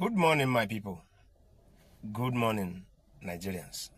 Good morning, my people. Good morning, Nigerians.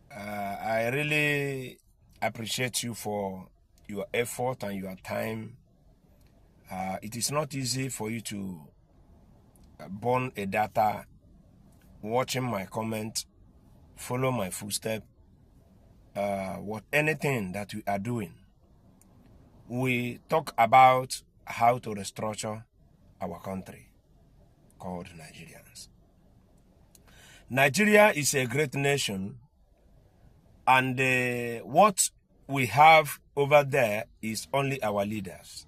I really appreciate you for your effort and your time. It is not easy for you to burn a data, watching my comment, follow my footstep, anything that we are doing. We talk about how to restructure our country called Nigerians. Nigeria is a great nation, and what we have over there is only our leaders.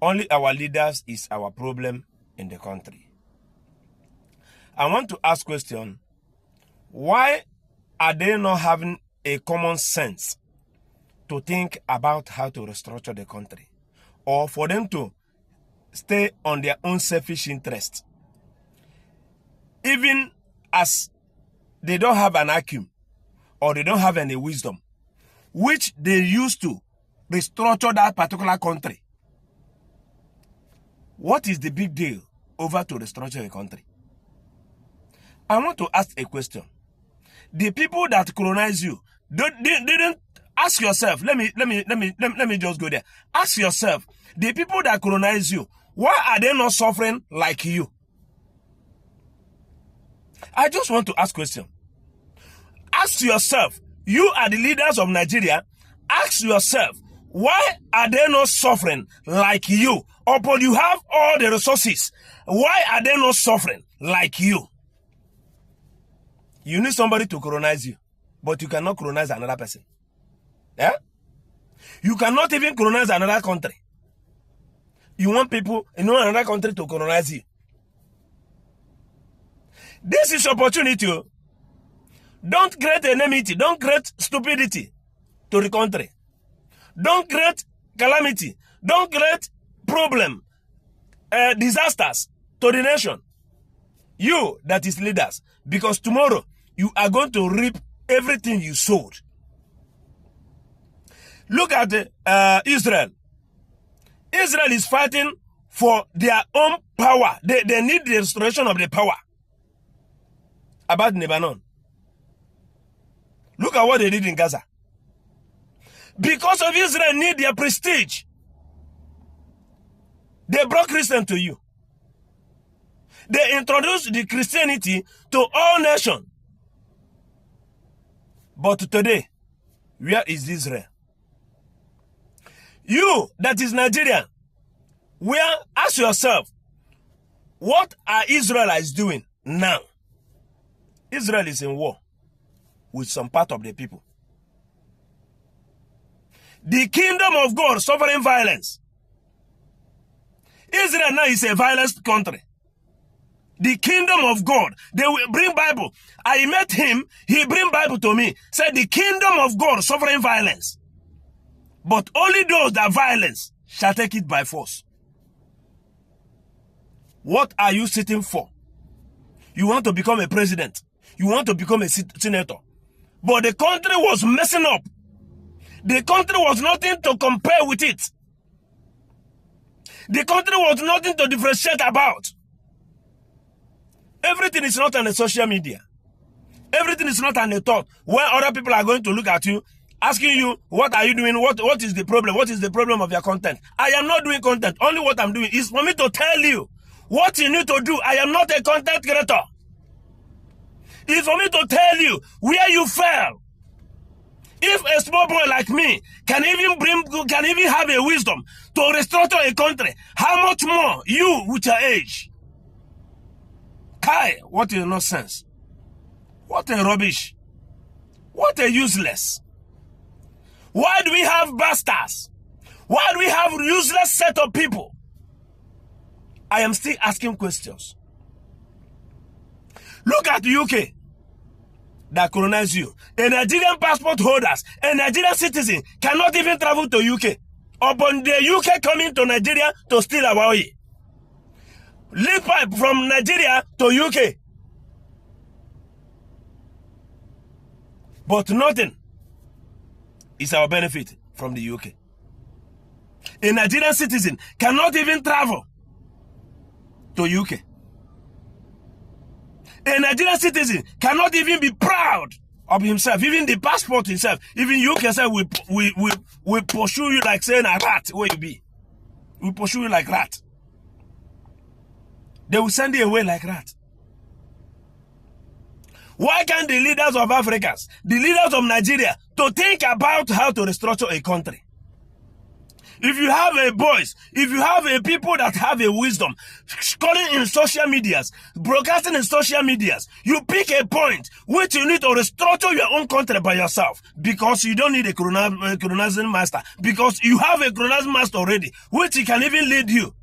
Only our leaders is our problem in the country. I want to ask question, why are they not having a common sense to think about how to restructure the country, or for them to stay on their own selfish interest, even as they don't have an IQ or they don't have any wisdom, which they use to restructure that particular country? What is the big deal over to restructure a country? I want to ask a question. The people that colonize you didn't ask yourself. Let me just go there. Ask yourself, the people that colonize you, why are they not suffering like you? I just want to ask a question. Ask yourself, you are the leaders of Nigeria. Ask yourself, why are they not suffering like you? Upon you have all the resources, why are they not suffering like you? You need somebody to colonize you, but you cannot colonize another person. Yeah? You cannot even colonize another country. You want people in another country to colonize you. This is opportunity. Don't create enmity. Don't create stupidity to the country. Don't create calamity. Don't create problem, disasters to the nation. You that is leaders, because tomorrow you are going to reap everything you sowed. Look at Israel. Israel is fighting for their own power. They need the restoration of the power. About Lebanon. Look at what they did in Gaza. Because of Israel need their prestige, they brought Christian to you. They introduced the Christianity to all nations. But today, where is Israel? You that is Nigerian, ask yourself, what are Israelites doing now? Israel is in war with some part of the people. The kingdom of God suffering violence. Israel now is a violent country. The kingdom of God, they will bring Bible. I met him, he bring Bible to me. Said the kingdom of God suffering violence. But only those that violence shall take it by force. What are you sitting for? You want to become a president. You want to become a senator. But the country was messing up. The country was nothing to compare with it. The country was nothing to differentiate about. Everything is not on the social media. Everything is not on the thought where other people are going to look at you, asking you, what are you doing? What is the problem? What is the problem of your content? I am not doing content. Only what I'm doing is for me to tell you what you need to do. I am not a content creator. It's for me to tell you where you fail. If a small boy like me can even have a wisdom to restructure a country, how much more you with your age? Kai, what a nonsense. What a rubbish. What a useless. Why do we have bastards? Why do we have useless set of people? I am still asking questions. Look at the UK that colonize you. A Nigerian passport holders, a Nigerian citizen cannot even travel to UK. Upon the UK coming to Nigeria to steal our oil. Lead pipe from Nigeria to UK. But nothing is our benefit from the UK. A Nigerian citizen cannot even travel to UK. A Nigerian citizen cannot even be proud of himself, even the passport himself. Even UK say we pursue you like saying a rat where you be. We pursue you like rat. They will send you away like rat. Why can't the leaders of Africa, the leaders of Nigeria, to think about how to restructure a country? If you have a voice, if you have a people that have a wisdom, calling in social medias, broadcasting in social medias, you pick a point which you need to restructure your own country by yourself because you don't need a colonizing master, because you have a colonizing master already, which he can even lead you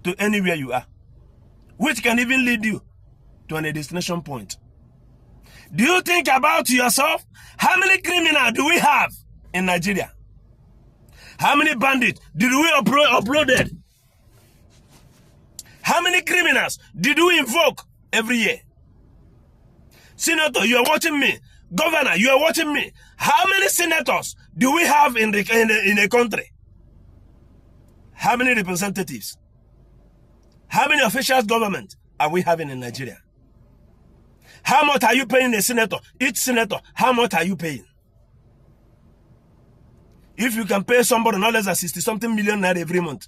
to anywhere you are, which can even lead you to a destination point. Do you think about yourself? How many criminals do we have in Nigeria? How many bandits did we uploaded? How many criminals did we invoke every year? Senator, you are watching me. Governor, you are watching me. How many senators do we have in a country? How many representatives? How many officials government are we having in Nigeria? How much are you paying a senator? Each senator, how much are you paying? If you can pay somebody not less than 60-something million naira every month,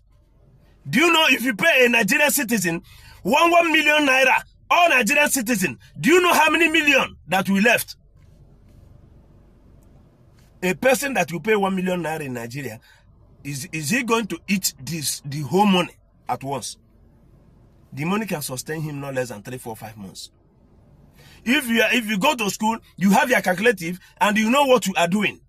do you know if you pay a Nigerian citizen 1 million naira, all Nigerian citizen, do you know how many million that we left? A person that will pay 1 million naira in Nigeria, is he going to eat the whole money at once? The money can sustain him not less than 3, 4, 5 months. If you go to school, you have your calculative and you know what you are doing.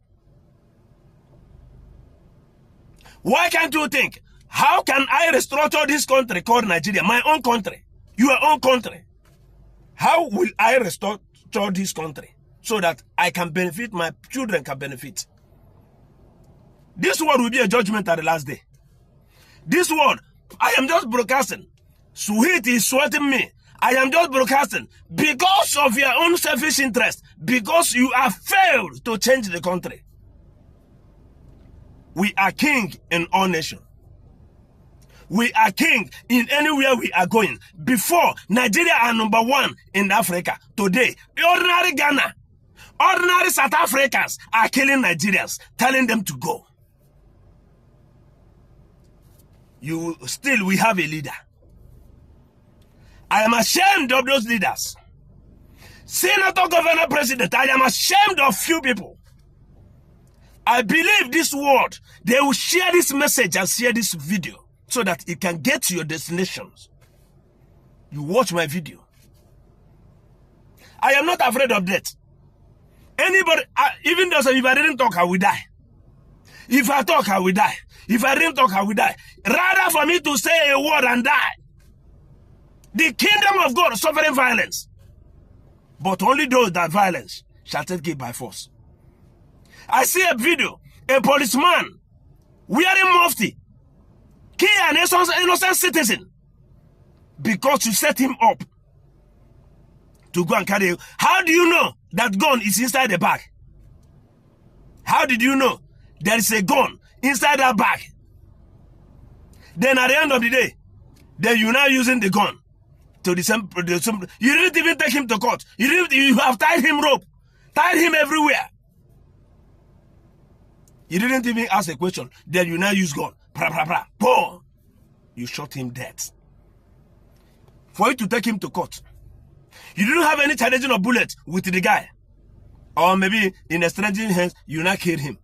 Why can't you think, how can I restructure this country called Nigeria, my own country, your own country? How will I restructure this country so that I can benefit, my children can benefit? This word will be a judgment at the last day. This word, I am just broadcasting. Sweet is sweating me. I am just broadcasting because of your own selfish interest, because you have failed to change the country. We are king in all nations. We are king in anywhere we are going. Before, Nigeria are #1 in Africa. Today, ordinary Ghana, ordinary South Africans are killing Nigerians, telling them to go. We have a leader. I am ashamed of those leaders. Senator, Governor, President, I am ashamed of few people. I believe this word, they will share this message and share this video so that it can get to your destinations. You watch my video. I am not afraid of death. Anybody, even though if I didn't talk, I will die. If I talk, I will die. If I didn't talk, I will die. Rather for me to say a word and die. The kingdom of God is suffering violence. But only those that violence shall take it by force. I see a video, a policeman wearing mufti, kill an innocent citizen because you set him up to go and carry you. How do you know that gun is inside the bag? How did you know there is a gun inside that bag? Then at the end of the day, then you're now using the gun to the same. You didn't even take him to court. You have tied him rope, tied him everywhere. You didn't even ask a question. Then you now use gun. Boom! You shot him dead. For you to take him to court, you didn't have any challenging of bullet with the guy. Or maybe in a stranger's hands, you now killed him.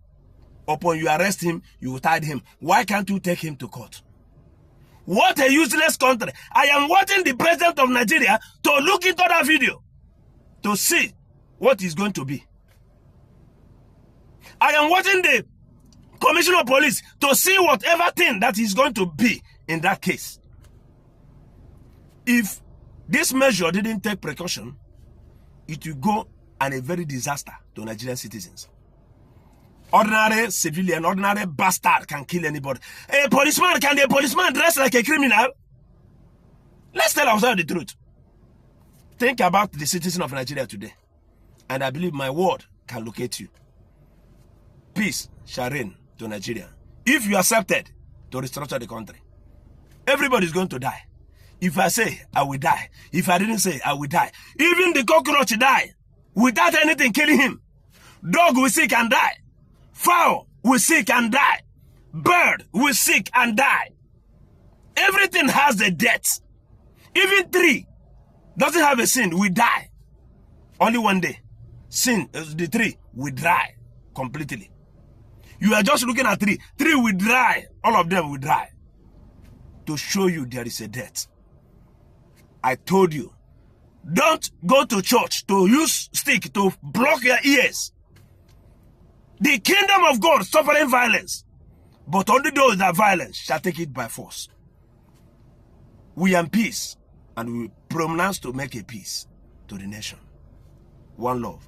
Upon you arrest him, you tied him. Why can't you take him to court? What a useless country. I am watching the president of Nigeria to look into that video to see what is going to be. I am watching the commissioner of police to see whatever thing that is going to be in that case. If this measure didn't take precaution, it will go and a very disaster to Nigerian citizens. Ordinary civilian, ordinary bastard can kill anybody. A policeman, can a policeman dress like a criminal? Let's tell ourselves the truth. Think about the citizen of Nigeria today, and I believe my word can locate you. Peace shall reign to Nigeria if you accepted to restructure the country. Everybody's going to die. If I say, I will die. If I didn't say, I will die. Even the cockroach die without anything killing him. Dog will sick and die. Fowl will sick and die. Bird will sick and die. Everything has a death. Even tree doesn't have a sin, we die. Only one day. Sin, the tree will dry completely. You are just looking at tree. Tree will dry. All of them will dry. To show you there is a death. I told you, don't go to church to use stick to block your ears. The kingdom of God suffering violence, but only those that violence shall take it by force. We are in peace, and we promise to make a peace to the nation. One love.